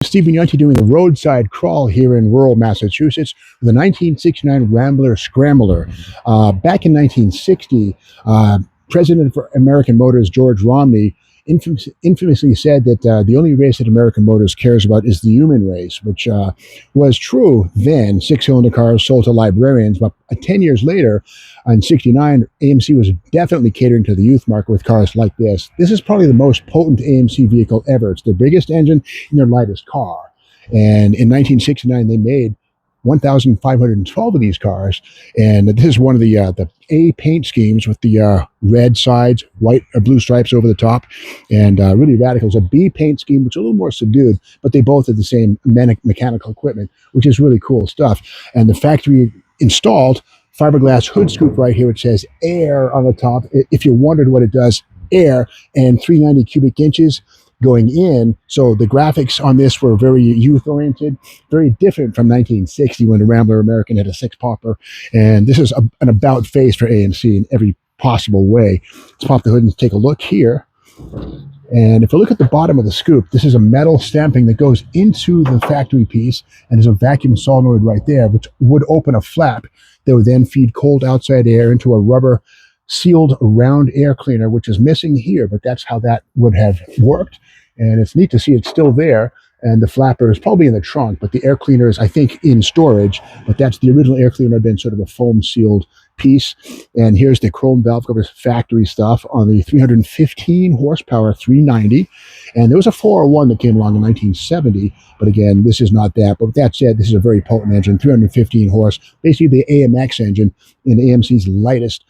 Stephen Yunty doing a roadside crawl here in rural Massachusetts with a 1969 Rambler Scrambler. Back in 1960, President of American Motors, George Romney, infamously said that the only race that American Motors cares about is the human race, which was true then. Six-cylinder cars sold to librarians, but 10 years later, in 69, AMC was definitely catering to the youth market with cars like this. This is probably the most potent AMC vehicle ever. It's their biggest engine in their lightest car. And in 1969, they made 1,512 of these cars, and this is one of the A paint schemes with the red sides, white or blue stripes over the top, and really radical. It's a B paint scheme, which is a little more subdued, but they both have the same mechanical equipment, which is really cool stuff. And the factory installed fiberglass hood scoop right here, which says air on the top. If you wondered what it does, air, and 390 cubic inches going in. So the graphics on this were very youth-oriented, very different from 1960 when the Rambler American had a six-popper. And this is an about face for AMC in every possible way. Let's pop the hood and take a look here. And if we look at the bottom of the scoop, this is a metal stamping that goes into the factory piece, and there's a vacuum solenoid right there, which would open a flap that would then feed cold outside air into a rubber sealed round air cleaner, which is missing here, but that's how that would have worked. And it's neat to see it's still there. And the flapper is probably in the trunk, but the air cleaner is, I think, in storage. But that's the original air cleaner, had been sort of a foam sealed piece. And here's the chrome valve covers factory stuff on the 315 horsepower 390. And there was a 401 that came along in 1970. But again, this is not that. But with that said, this is a very potent engine, 315 horse, basically the AMX engine in AMC's lightest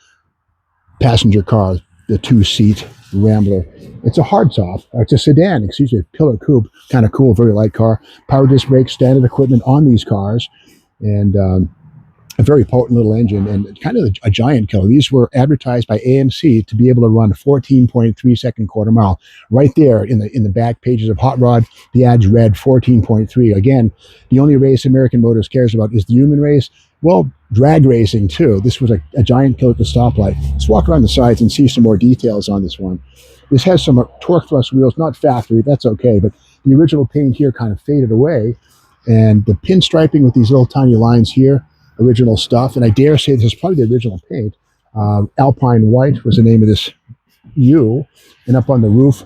passenger car, the two-seat Rambler. It's a hardtop. It's a sedan, excuse me, pillar coupe. Kind of cool, very light car. Power disc brakes, standard equipment on these cars, and a very potent little engine, and kind of a giant killer. These were advertised by AMC to be able to run 14.3 second quarter mile. Right there in the back pages of Hot Rod, the ads read 14.3. Again, the only race American Motors cares about is the human race. Well, drag racing too. This was a giant kill at the stoplight. Let's walk around the sides and see some more details on this one. This has some torque thrust wheels, not factory, that's okay, but the original paint here kind of faded away, and the pinstriping with these little tiny lines here, original stuff, and I dare say this is probably the original paint. Alpine White was the name of this U, and up on the roof,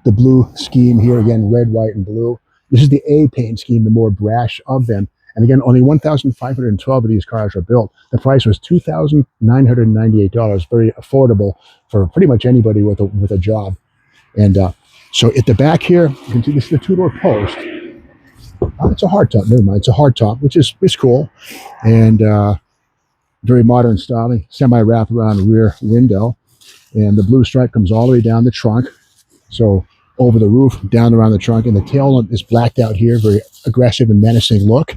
the blue scheme here, again, red, white, and blue. This is the A paint scheme, the more brash of them. And again, only 1,512 of these cars are built. The price was $2,998, very affordable for pretty much anybody with a job. And so at the back here, you can see this is the two-door post. It's a hardtop, never mind. It's a hardtop, which is cool. And very modern styling, semi-wrap around rear window. And the blue stripe comes all the way down the trunk. So over the roof, down around the trunk, and the tail is blacked out here, very aggressive and menacing look.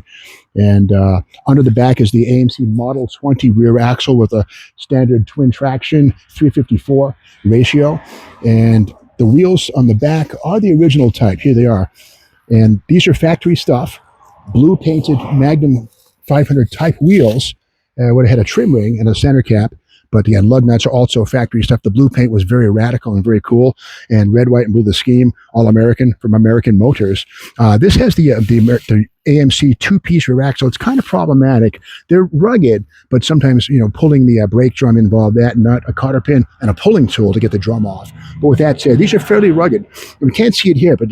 And under the back is the AMC Model 20 rear axle with a standard twin traction 354 ratio. And the wheels on the back are the original type. Here they are. And these are factory stuff, blue painted Magnum 500 type wheels. Would have had a trim ring and a center cap. But again, lug nuts are also factory stuff. The blue paint was very radical and very cool. And red, white, and blue, the scheme, all American from American Motors. This has the AMC two-piece rear axle. It's kind of problematic. They're rugged, but sometimes, pulling the brake drum involved that, nut, a cotter pin, and a pulling tool to get the drum off. But with that said, these are fairly rugged. And we can't see it here, but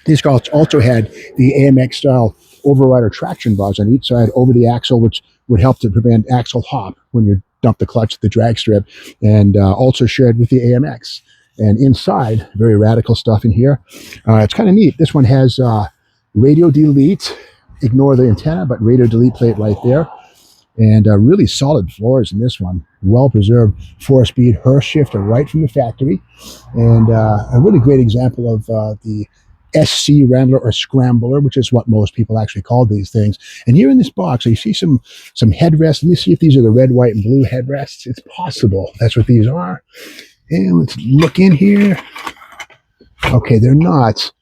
these cars also had the AMX-style overrider traction bars on each side over the axle, which would help to prevent axle hop when you dump the clutch at the drag strip, and also shared with the AMX. And inside, very radical stuff in here. It's kind of neat. This one has radio delete, ignore the antenna, but radio delete plate right there. And really solid floors in this one. Well-preserved 4-speed Hurst shifter right from the factory. And a really great example of the SC Rambler or Scrambler, which is what most people actually call these things. And here in this box, you see some headrests. Let me see if these are the red, white, and blue headrests. It's possible that's what these are. And let's look in here. Okay, they're not.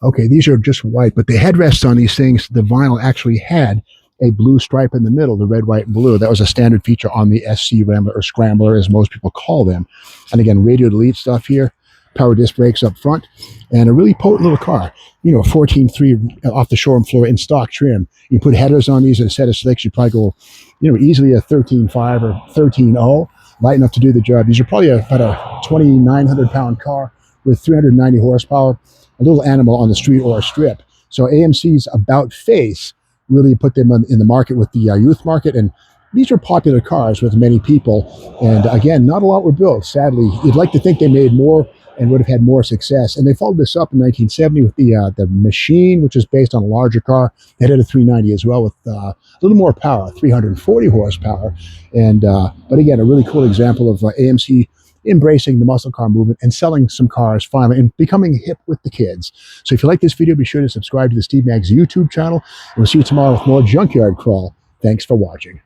Okay, these are just white, but the headrests on these things, the vinyl actually had a blue stripe in the middle, the red, white, and blue. That was a standard feature on the SC Rambler or Scrambler, as most people call them. And again, radio delete stuff here. power disc brakes up front, and a really potent little car. You know, a 14.3 off the showroom floor in stock trim. You put headers on these and a set of slicks, you probably go, you know, easily a 13.5 or 13.0, light enough to do the job. These are probably about a 2,900-pound car with 390 horsepower, a little animal on the street or a strip. So AMC's about face really put them in the market with the youth market, and these are popular cars with many people. And again, not a lot were built, sadly. You'd like to think they made more and would have had more success. And they followed this up in 1970 with the Machine, which is based on a larger car. It had a 390 as well with a little more power, 340 horsepower. And but again, a really cool example of AMC embracing the muscle car movement and selling some cars finally and becoming hip with the kids. So if you like this video, be sure to subscribe to the Steve Maggs YouTube channel. And we'll see you tomorrow with more Junkyard Crawl. Thanks for watching.